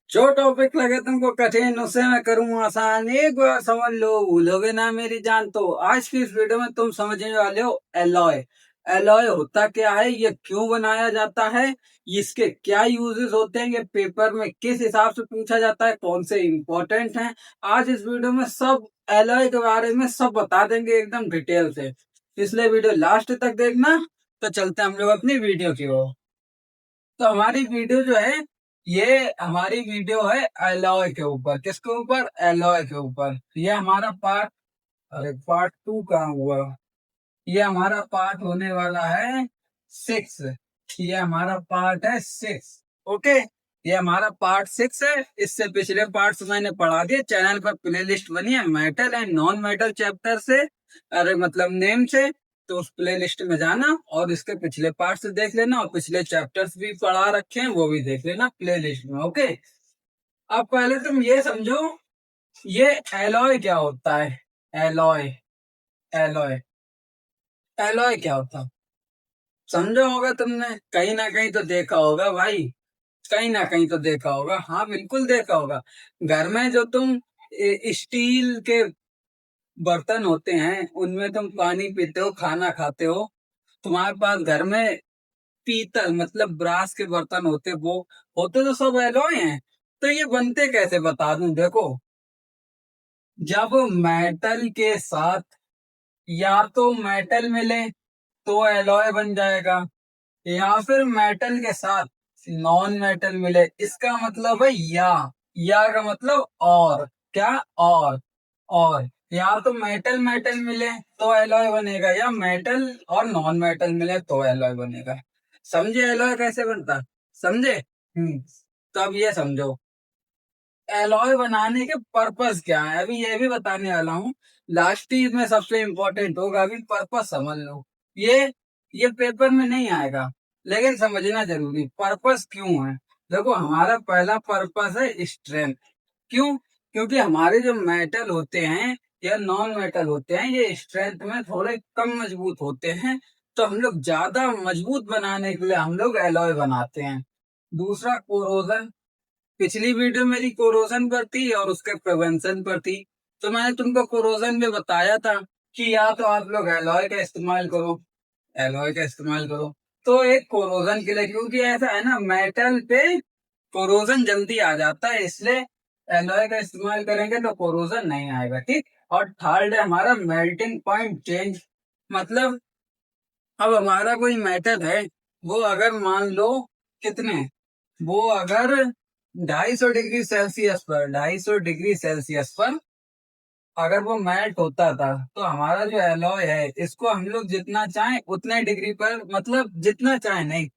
जो टॉपिक लगे तुमको कठिन उससे मैं करूँ आसान, एक बार समझ लो भूलोगे ना मेरी जान। तो आज की इस वीडियो में तुम समझने वाले हो एलॉय। एलॉय होता क्या है, ये क्यों बनाया जाता है, इसके क्या यूजेस होते हैं, ये पेपर में किस हिसाब से पूछा जाता है, कौन से इम्पोर्टेंट हैं। आज इस वीडियो में सब एलॉय के बारे में सब बता देंगे एकदम डिटेल से, इसलिए वीडियो लास्ट तक देखना। तो चलते हैं हम लोग अपनी वीडियो की ओर। तो हमारी वीडियो जो है, ये हमारी वीडियो है एलॉय के ऊपर। किसके ऊपर? एलॉय के ऊपर। ये हमारा पार्ट, अरे पार्ट 2 कहाँ हुआ? ये हमारा पार्ट होने वाला है 6। ये हमारा पार्ट है 6। ओके, ये हमारा पार्ट 6 है। इससे पिछले पार्ट्स मैंने पढ़ा दिए। चैनल पर प्लेलिस्ट बनी है metal and non metal chapter से, अरे मतलब नेम से। तो उस प्लेलिस्ट में जाना और इसके पिछले पार्ट्स देख लेना, और पिछले चैप्टर्स भी पढ़ा रखे हैं वो भी देख लेना प्लेलिस्ट में। ओके, अब पहले तुम ये समझो, ये एलॉय क्या होता है। एलॉय, एलॉय, एलॉय क्या होता है समझा होगा तुमने, कहीं ना कहीं तो देखा होगा भाई, कहीं ना कहीं तो देखा होगा। हाँ बिल्कुल देखा होगा। घर में जो तुम स्टील के बर्तन होते हैं उनमें तुम पानी पीते हो, खाना खाते हो। तुम्हारे पास घर में पीतल मतलब ब्रास के बर्तन होते, वो होते तो सब एलॉय हैं। तो ये बनते कैसे बता दूं, देखो। जब मेटल के साथ या तो मेटल मिले तो एलॉय बन जाएगा, या फिर मेटल के साथ नॉन मेटल मिले। इसका मतलब है या का मतलब और, क्या? और या तो मेटल मेटल मिले तो एलॉय बनेगा, या मेटल और नॉन मेटल मिले तो एलॉय बनेगा। समझे एलॉय कैसे बनता? समझे? तो अब ये समझो एलॉय बनाने के पर्पस क्या है, अभी ये भी बताने वाला हूँ। लास्ट ही में सबसे इम्पोर्टेंट होगा, अभी पर्पस समझ लो। ये ये पेपर में नहीं आएगा, लेकिन समझना जरूरी। पर्पस क्यों है? देखो, हमारा पहला पर्पस है स्ट्रेंथ। क्यों? क्योंकि हमारे जो मेटल होते हैं या नॉन मेटल होते हैं, ये स्ट्रेंथ में थोड़े कम मजबूत होते हैं। तो हम लोग ज्यादा मजबूत बनाने के लिए हम लोग एलॉय बनाते हैं। दूसरा, कोरोजन। पिछली वीडियो मेरी कोरोजन पर थी और उसके प्रिवेंशन पर थी। तो मैंने तुमको कोरोजन में बताया था कि या तो आप लोग एलॉय का इस्तेमाल करो, एलॉय का इस्तेमाल करो। तो एक कोरोजन के लिए, क्योंकि ऐसा है ना, मेटल पे कोरोजन जल्दी आ जाता है, इसलिए एलॉय का इस्तेमाल करेंगे तो कोरोजन नहीं आएगा। ठीक। और थर्ड है हमारा मेल्टिंग पॉइंट चेंज। मतलब अब हमारा कोई मेटल है, वो अगर मान लो कितने, वो अगर 250 डिग्री सेल्सियस पर, 250 डिग्री सेल्सियस पर अगर वो मेल्ट होता था, तो हमारा जो एलॉय है इसको हम लोग जितना चाहें उतने डिग्री पर, मतलब जितना चाहे नहीं,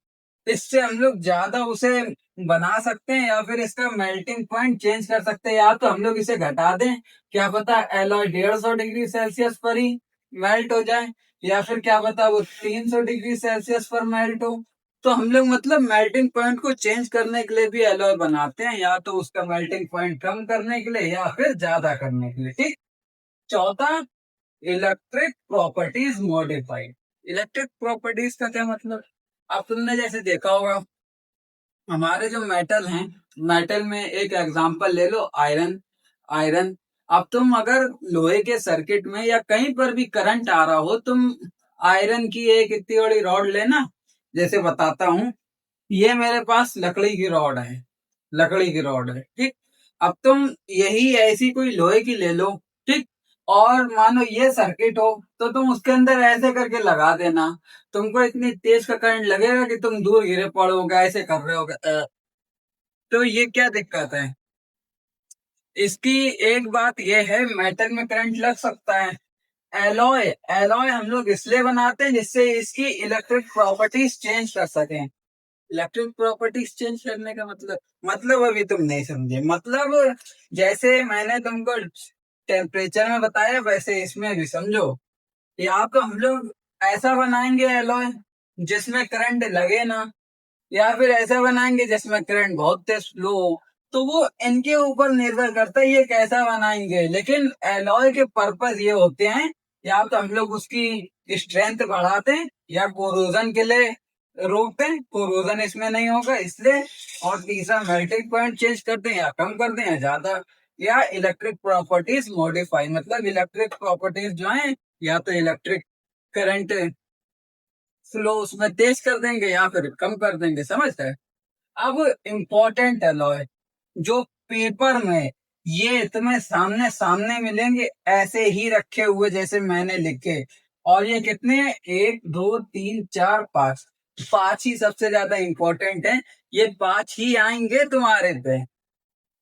इससे हम लोग ज्यादा उसे बना सकते हैं, या फिर इसका मेल्टिंग पॉइंट चेंज कर सकते हैं, या तो हम लोग इसे घटा दें। क्या पता एलॉय 150 डिग्री सेल्सियस पर ही मेल्ट हो जाए, या फिर क्या पता वो 300 डिग्री सेल्सियस पर मेल्ट हो। तो हम लोग मतलब मेल्टिंग पॉइंट को चेंज करने के लिए भी एलॉय बनाते हैं, या तो उसका मेल्टिंग पॉइंट कम करने के लिए या फिर ज्यादा करने के लिए। ठीक। चौथा, electric properties modified. Electric properties का क्या मतलब? अब तुमने जैसे देखा होगा, हमारे जो मेटल हैं, मेटल में एक एग्जांपल ले लो, आयरन। आयरन, अब तुम अगर लोहे के सर्किट में या कहीं पर भी करंट आ रहा हो, तुम आयरन की एक इतनी बड़ी रॉड लेना। जैसे बताता हूँ, ये मेरे पास लकड़ी की रॉड है, लकड़ी की रॉड है। ठीक। अब तुम यही ऐसी कोई लोहे की ले लो। ठीक। और मानो ये सर्किट हो, तो तुम उसके अंदर ऐसे करके लगा देना। तुमको इतनी तेज का करंट लगेगा कि तुम दूर गिरे पड़ोगे, ऐसे कर रहे होगे। तो ये क्या दिक्कत है इसकी? एक बात ये है, मेटल में करंट लग सकता है। एलॉय, एलॉय हम लोग इसलिए बनाते हैं जिससे इसकी इलेक्ट्रिक प्रॉपर्टीज चेंज कर सकें। इलेक्ट्रिक प्रॉपर्टीज चेंज करने का मतलब अभी तुम नहीं समझे। मतलब जैसे मैंने तुमको टेम्परेचर में बताया, वैसे इसमें भी समझो। या तो हम लोग ऐसा बनाएंगे एलॉय जिसमें करंट लगे ना, या फिर ऐसा बनाएंगे जिसमें करंट बहुत तेज फ्लो हो। तो वो इनके ऊपर निर्भर करता है ये कैसा बनाएंगे, लेकिन एलॉय के पर्पस ये होते हैं, या तो हम लोग उसकी स्ट्रेंथ बढ़ाते हैं, या कोरोजन के लिए रोकते हैं, कोरोजन इसमें नहीं होगा इसलिए। और तीसरा मेल्टिंग पॉइंट चेंज कर दें या कम कर दें या ज्यादा। या इलेक्ट्रिक प्रॉपर्टीज मॉडिफाई, मतलब इलेक्ट्रिक प्रॉपर्टीज जो है, या तो इलेक्ट्रिक करंट फ्लो उसमें तेज कर देंगे या फिर कम कर देंगे, समझते हैं। अब इम्पोर्टेंट अलॉय जो पेपर में ये तुम्हें सामने सामने मिलेंगे ऐसे ही रखे हुए जैसे मैंने लिखे। और ये कितने हैं? 1 2 3 4 5। 5 ही सबसे ज्यादा इम्पोर्टेंट है। ये 5 ही आएंगे तुम्हारे पे।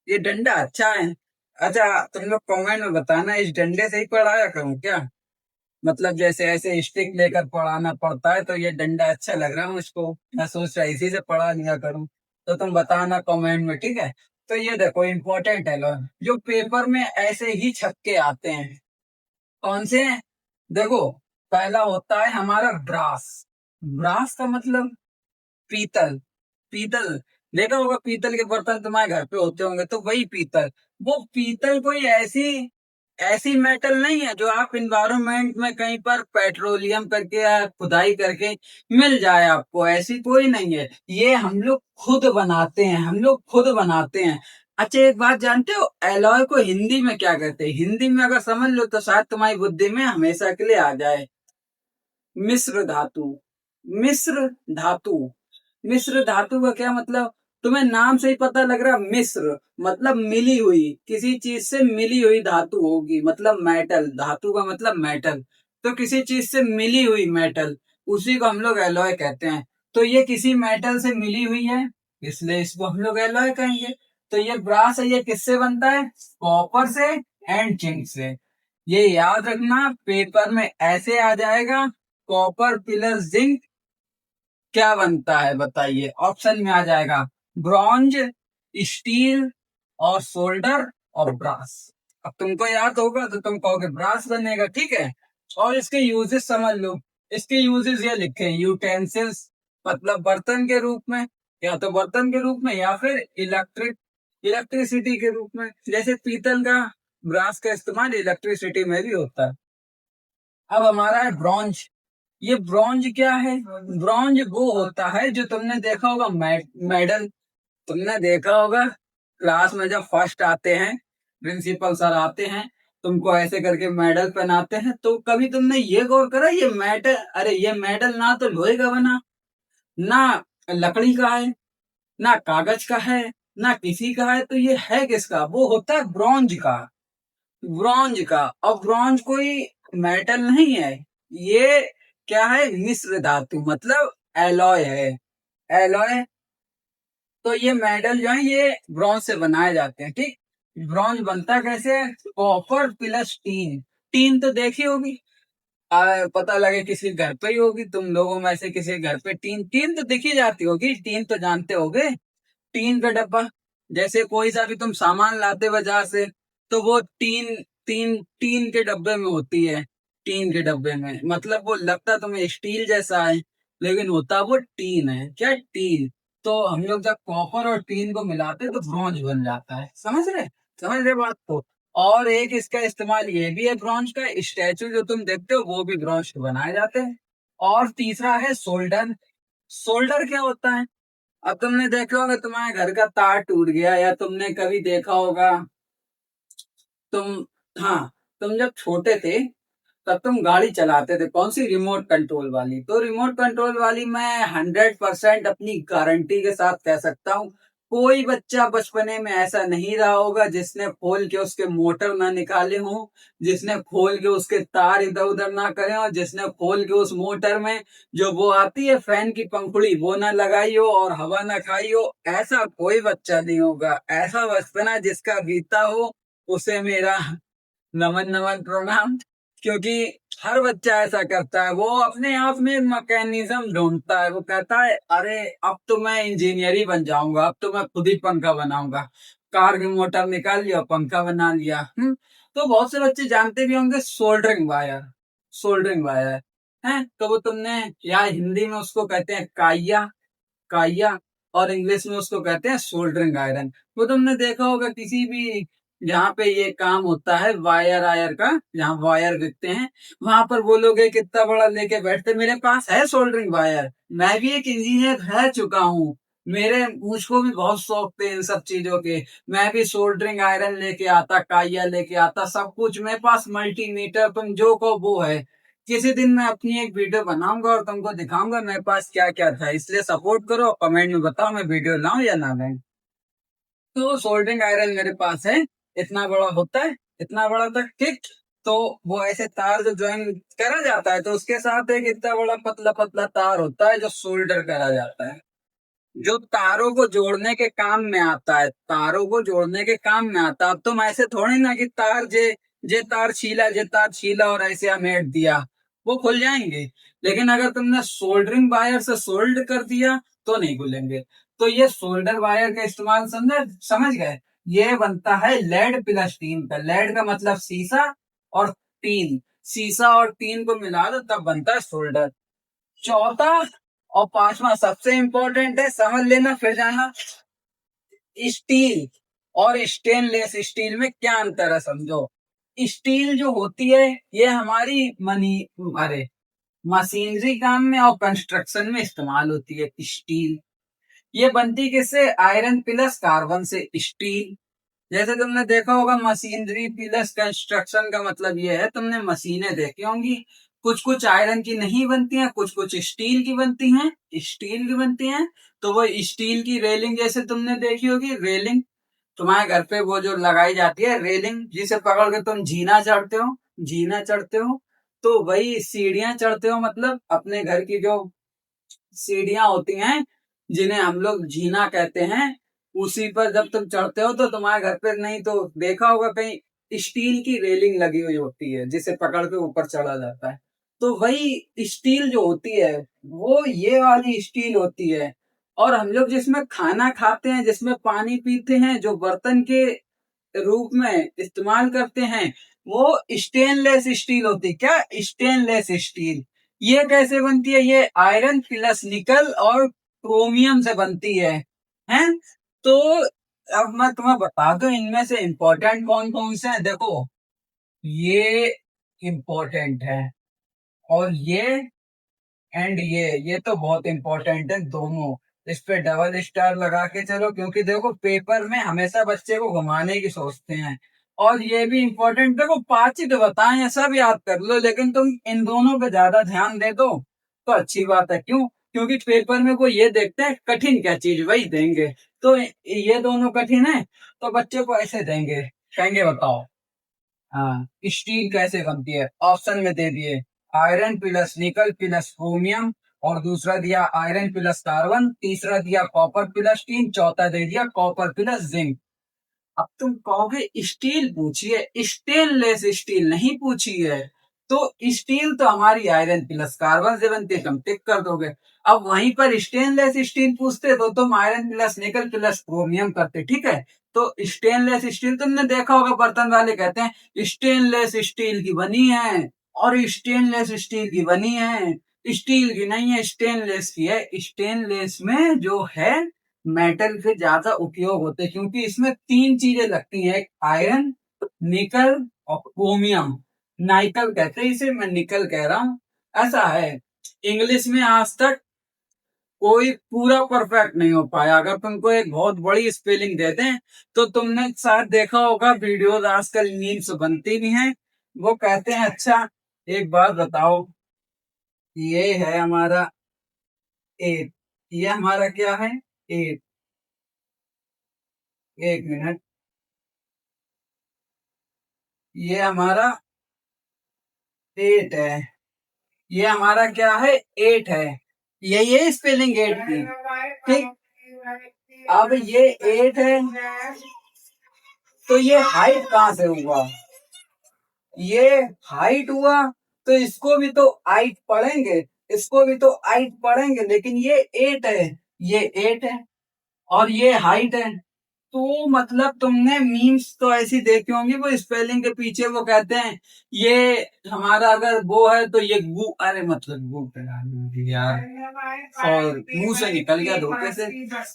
ये डंडा अच्छा है। अच्छा, तुम लोग कमेंट में बताना इस डंडे से ही पढ़ाया करूं क्या? मतलब जैसे ऐसे स्टिक लेकर पढ़ाना पड़ता है तो ये डंडा अच्छा लग रहा है मुझको, मैं सोच रहा इसी से पढ़ा लिया करूं। तो तुम बताना कमेंट में, ठीक है। तो ये देखो इम्पोर्टेंट है लो, जो पेपर में ऐसे ही छक्के आते हैं। कौन से हैं? देखो, पहला होता है हमारा ब्रास। ब्रास का मतलब पीतल। पीतल देखा होगा, पीतल के बर्तन तुम्हारे घर पे होते होंगे, तो वही पीतल। वो पीतल कोई ऐसी ऐसी मेटल नहीं है जो आप इन्वायरमेंट में कहीं पर पेट्रोलियम करके या खुदाई करके मिल जाए आपको, ऐसी कोई नहीं है। ये हम लोग खुद बनाते हैं, हम लोग खुद बनाते हैं। अच्छा, एक बात जानते हो, एलॉय को हिंदी में क्या कहते हैं? हिंदी में अगर समझ लो तो शायद तुम्हारी बुद्धि में हमेशा के लिए आ जाए। मिश्र धातु। मिश्र धातु। मिश्र धातु का क्या मतलब? तुम्हें नाम से ही पता लग रहा, मिश्र मतलब मिली हुई, किसी चीज से मिली हुई धातु होगी, मतलब मेटल। धातु का मतलब मेटल। तो किसी चीज से मिली हुई मेटल, उसी को हम लोग एलॉय कहते हैं। तो ये किसी मेटल से मिली हुई है, इसलिए इसको हम लोग एलॉय कहेंगे। तो ये ब्रास है, ये किससे बनता है? कॉपर से एंड जिंक से। ये याद रखना, पेपर में ऐसे आ जाएगा, कॉपर प्लस जिंक क्या बनता है बताइए? ऑप्शन में आ जाएगा ब्रॉन्ज, स्टील और सोल्डर और ब्रास। अब तुमको याद होगा तो तुम कहोगे ब्रास बनेगा, ठीक है। और इसके यूजेस समझ लो। इसके यूजेस ये लिखे हैं, यूटेंसिल्स मतलब बर्तन के रूप में, या तो बर्तन के रूप में या फिर इलेक्ट्रिसिटी के रूप में। जैसे पीतल का, ब्रास का इस्तेमाल इलेक्ट्रिसिटी में भी होता है। अब हमारा है ब्रॉन्ज। ये ब्रॉन्ज क्या है? ब्रॉन्ज वो होता है जो तुमने देखा होगा, मेडल। तुमने देखा होगा क्लास में जब फर्स्ट आते हैं, प्रिंसिपल सर आते हैं, तुमको ऐसे करके मेडल पहनाते हैं, तो कभी तुमने ये गौर करा ये मेडल, अरे ये मेडल ना तो लोहे का बना, ना लकड़ी का है, ना कागज का है, ना किसी का है, तो ये है किसका? वो होता है ब्रॉन्ज का। ब्रॉन्ज का। और ब्रॉन्ज कोई मेटल नहीं है, ये क्या है? मिश्र धातु, मतलब एलॉय है। एलॉय। तो ये मेडल जो है ये ब्रॉन्ज से बनाए जाते हैं, ठीक। ब्रॉन्ज बनता कैसे है? Copper plus tin. टीन तो देखी होगी, पता लगे किसी घर पे ही होगी, तुम लोगों में से किसी घर पे टीन टीन तो दिखी जाती होगी, टीन तो जानते होगे। टीन का डब्बा। जैसे कोई सा भी तुम सामान लाते बाजार से, तो वो टीन टीन टीन के डब्बे में होती है। टीन के डब्बे में मतलब वो लगता तुम्हें स्टील जैसा है, लेकिन होता वो टीन है। क्या? टीन। तो हम लोग जब कॉपर और टीन को मिलाते हैं तो ब्रॉन्ज बन जाता है, समझ रहे? समझ रहे बात को? और एक इसका इस्तेमाल ये भी है ब्रॉन्ज का, स्टैचू जो तुम देखते हो वो भी ब्रॉन्ज के बनाए जाते हैं। और तीसरा है सोल्डर। सोल्डर क्या होता है? अब तुमने देखा होगा तुम्हारे घर का तार टूट गया, या तुमने कभी देखा होगा तुम, हाँ, तुम जब छोटे थे तब तुम गाड़ी चलाते थे, कौन सी? रिमोट कंट्रोल वाली। तो रिमोट कंट्रोल वाली मैं 100% अपनी गारंटी के साथ कह सकता हूँ, कोई बच्चा बचपने में ऐसा नहीं रहा होगा जिसने खोल के उसके मोटर ना निकाले हों, जिसने खोल के उसके तार इधर उधर ना करे हो, जिसने खोल के उस मोटर में जो वो आती है फैन की पंखुड़ी वो ना लगाई हो और हवा ना खाई हो। ऐसा कोई बच्चा नहीं होगा। ऐसा बचपना जिसका बीता हो उसे मेरा नमन नमन प्रणाम। क्योंकि हर बच्चा ऐसा करता है, वो अपने आप में मैकेनिज्म ढूंढता है, वो कहता है अरे अब तो मैं इंजीनियर ही बन जाऊंगा, अब तो मैं खुद ही पंखा बनाऊंगा। कार की मोटर निकाल लिया, पंखा बना लिया। तो बहुत से बच्चे जानते भी होंगे सोल्डरिंग वायर। सोल्डरिंग वायर है, तो वो तुमने, या हिंदी में उसको कहते हैं काइया। काइया। और इंग्लिश में उसको कहते हैं सोल्डरिंग आयरन। वो तुमने देखा होगा किसी भी जहाँ पे ये काम होता है वायर आयर का, जहाँ वायर बिकते हैं, वहां पर वो लोग एक इतना बड़ा लेके बैठते। मेरे पास है सोल्डरिंग वायर, मैं भी एक इंजीनियर रह चुका हूँ। मेरे मुझको भी बहुत शौक थे इन सब चीजों के। मैं भी सोल्डरिंग आयरन लेके आता, काइया लेके आता, सब कुछ मेरे पास, मल्टीमीटर, तुम जो कहो वो है। किसी दिन मैं अपनी एक वीडियो बनाऊंगा और तुमको दिखाऊंगा मेरे पास क्या क्या था। इसलिए सपोर्ट करो, कमेंट में बताओ मैं वीडियो लाऊं या ना लाऊं। तो सोल्डरिंग आयरन मेरे पास है, इतना बड़ा होता है, इतना बड़ा तक, ठीक। तो वो ऐसे तार जो ज्वाइन करा जाता है, तो उसके साथ एक इतना बड़ा पतला पतला तार होता है जो सोल्डर करा जाता है, जो तारों को जोड़ने के काम में आता है, तारों को जोड़ने के काम में आता है। अब तुम ऐसे थोड़ी ना कि तार जे तार छीला और ऐसे अमेट दिया, वो खुल जाएंगे। लेकिन अगर तुमने सोल्डरिंग वायर से सोल्ड कर दिया तो नहीं खुलेंगे। तो ये सोल्डर वायर का इस्तेमाल समझ समझ गए। ये बनता है लेड प्लस टीन का। लेड का मतलब शीशा, और टीन, शीशा और टीन को मिला दो तब बनता है सोल्डर। चौथा और पांचवा सबसे इंपॉर्टेंट है, समझ लेना फिर जाना। स्टील और स्टेनलेस स्टील में क्या अंतर है समझो। स्टील जो होती है ये हमारी मनी अरे मशीनरी काम में और कंस्ट्रक्शन में इस्तेमाल होती है। स्टील ये बनती किससे, आयरन प्लस कार्बन से स्टील। जैसे तुमने देखा होगा मशीनरी प्लस कंस्ट्रक्शन का मतलब ये है, तुमने मशीनें देखी होंगी, कुछ कुछ आयरन की नहीं बनती हैं, कुछ कुछ स्टील की बनती हैं, स्टील की बनती हैं। तो वो स्टील की रेलिंग जैसे तुमने देखी होगी, रेलिंग तुम्हारे घर पे वो जो लगाई जाती है रेलिंग, जिसे पकड़ के तुम जीना चढ़ते हो, जीना चढ़ते हो, तो वही सीढ़ियां चढ़ते हो, मतलब अपने घर की जो सीढ़ियां होती हैं जिन्हें हम लोग जीना कहते हैं, उसी पर जब तुम चढ़ते हो तो तुम्हारे घर पे नहीं तो देखा होगा कहीं स्टील की रेलिंग लगी हुई होती है जिसे पकड़ के ऊपर चढ़ा जाता है। तो वही स्टील जो होती है वो ये वाली स्टील होती है। और हम लोग जिसमें खाना खाते हैं, जिसमें पानी पीते हैं, जो बर्तन के रूप में इस्तेमाल करते हैं, वो स्टेनलेस स्टील होती है। क्या, स्टेनलेस स्टील। ये कैसे बनती है, ये आयरन प्लस निकल और क्रोमियम से बनती है। तो अब मैं तुम्हें बता दूं इनमें से इंपॉर्टेंट कौन कौन से हैं। देखो, ये इंपॉर्टेंट है, और ये तो बहुत इंपॉर्टेंट है दोनों। इस पे डबल स्टार लगा के चलो, क्योंकि देखो पेपर में हमेशा बच्चे को घुमाने की सोचते हैं। और ये भी इंपॉर्टेंट, देखो पांच ही तो बताए हैं, सब याद कर लो, लेकिन तुम इन दोनों पे ज्यादा ध्यान दे दो तो अच्छी बात है। क्यों, क्योंकि पेपर में को ये देखते हैं कठिन क्या चीज, वही देंगे। तो ये दोनों कठिन है तो बच्चे को ऐसे देंगे, कहेंगे बताओ, हाँ स्टील कैसे बनती है, ऑप्शन में दे दिए iron plus nickel plus chromium, और दूसरा दिया आयरन प्लस कार्बन, तीसरा दिया कॉपर प्लस टीन, चौथा दे दिया कॉपर प्लस जिंक। अब तुम कहोगे स्टील पूछिए, स्टेनलेस स्टील नहीं पूछी है। तो स्टील तो हमारी आयरन प्लस कार्बन से बनती है, तुम टिक कर दोगे। अब वहीं पर स्टेनलेस स्टील पूछते तो तुम iron plus nickel plus chromium करते, ठीक है। तो स्टेनलेस स्टील तुमने देखा होगा, बर्तन वाले कहते हैं स्टेनलेस स्टील की बनी है, और स्टेनलेस स्टील की बनी है, स्टील की नहीं है स्टेनलेस की है। स्टेनलेस में जो है मेटल के ज्यादा उपयोग होते हैं, क्योंकि इसमें तीन चीजें लगती हैं, आयरन, निकल और क्रोमियम। नाइकल कहते हैं इसे, मैं निकल कह रहा हूं, ऐसा है। इंग्लिश में आज तक कोई पूरा परफेक्ट नहीं हो पाया। अगर तुमको एक बहुत बड़ी स्पेलिंग दे दें तो तुमने शायद देखा होगा, वीडियोस आजकल मीम्स बनती भी हैं, वो कहते हैं अच्छा एक बात बताओ, ये है हमारा एट, ये हमारा क्या है, एट, एक मिनट, ये हमारा एट है, ये हमारा क्या है, एट है। ये स्पेलिंग एट की, ठीक। अब ये एट है, तो ये हाइट कहाँ से हुआ, ये हाइट हुआ, तो इसको भी तो हाइट पढ़ेंगे, इसको भी तो हाइट पढ़ेंगे, लेकिन ये एट है, ये एट है, और ये हाइट है। तो मतलब तुमने मीम्स तो ऐसी देखी होंगी, वो स्पेलिंग के पीछे वो कहते हैं ये हमारा अगर वो है तो ये गु, अरे मतलब गु यार, और मुंह से निकल गया धोखे से।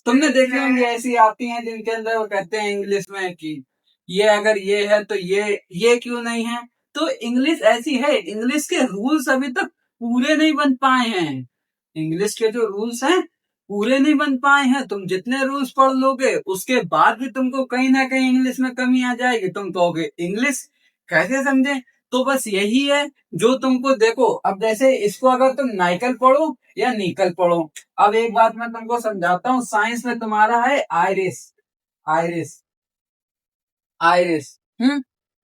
तुमने देखी होंगी ऐसी आती हैं जिनके अंदर वो कहते हैं इंग्लिश में कि ये अगर ये है तो ये क्यों नहीं है। तो इंग्लिश ऐसी है, इंग्लिश के रूल्स अभी तक पूरे नहीं बन पाए हैं। इंग्लिश के जो रूल्स हैं पूरे नहीं बन पाए हैं। तुम जितने रूल्स पढ़ लोगे उसके बाद भी तुमको कहीं ना कहीं इंग्लिश में कमी आ जाएगी। तुम कहोगे इंग्लिश कैसे समझे। तो बस यही है जो तुमको, देखो अब जैसे इसको अगर तुम नाइकल पढ़ो या निकल पढ़ो। अब एक बात मैं तुमको समझाता हूँ, साइंस में तुम्हारा है आयरिस। आयरिस आयरिस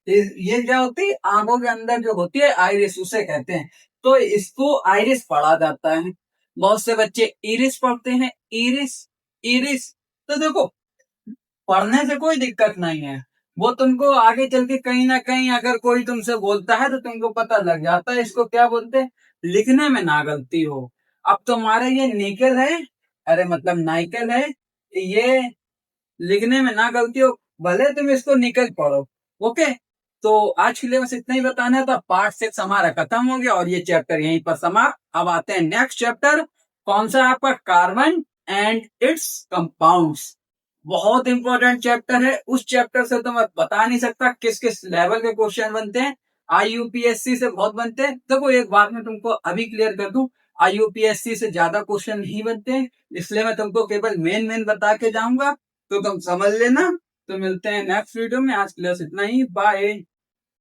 ये क्या होती है, आंखों के अंदर जो होती है आइरिस उसे कहते हैं। तो इसको आइरिस पढ़ा जाता है। बहुत से बच्चे इरिस पढ़ते हैं, इरिस इरिस। तो देखो पढ़ने से कोई दिक्कत नहीं है, वो तुमको आगे चल के कहीं ना कहीं अगर कोई तुमसे बोलता है तो तुमको पता लग जाता है इसको क्या बोलते हैं। लिखने में ना गलती हो। अब तुम्हारे ये निकल है, अरे मतलब नाइकल है, ये लिखने में ना गलती हो, भले तुम इसको निकल पढ़ो। ओके। तो आज के लिए बस इतना ही बताना था। पार्ट 6 हमारा खत्म हो गया और ये चैप्टर यहीं पर समाप्त। अब आते हैं नेक्स्ट चैप्टर। कौन सा है आपका, कार्बन एंड इट्स कंपाउंड्स। बहुत इंपॉर्टेंट चैप्टर है। उस चैप्टर से तो मैं बता नहीं सकता किस किस लेवल के क्वेश्चन बनते हैं। आईयूपीएससी से बहुत बनते हैं। देखो एक बात मैं तुमको अभी क्लियर कर दूं, आईयूपीएससी से ज्यादा क्वेश्चन नहीं बनते हैं, इसलिए मैं तुमको केवल मेन मेन बता के जाऊंगा, तो तुम समझ लेना। तो मिलते हैं नेक्स्ट वीडियो में। आज के लिए बस इतना ही, बाय।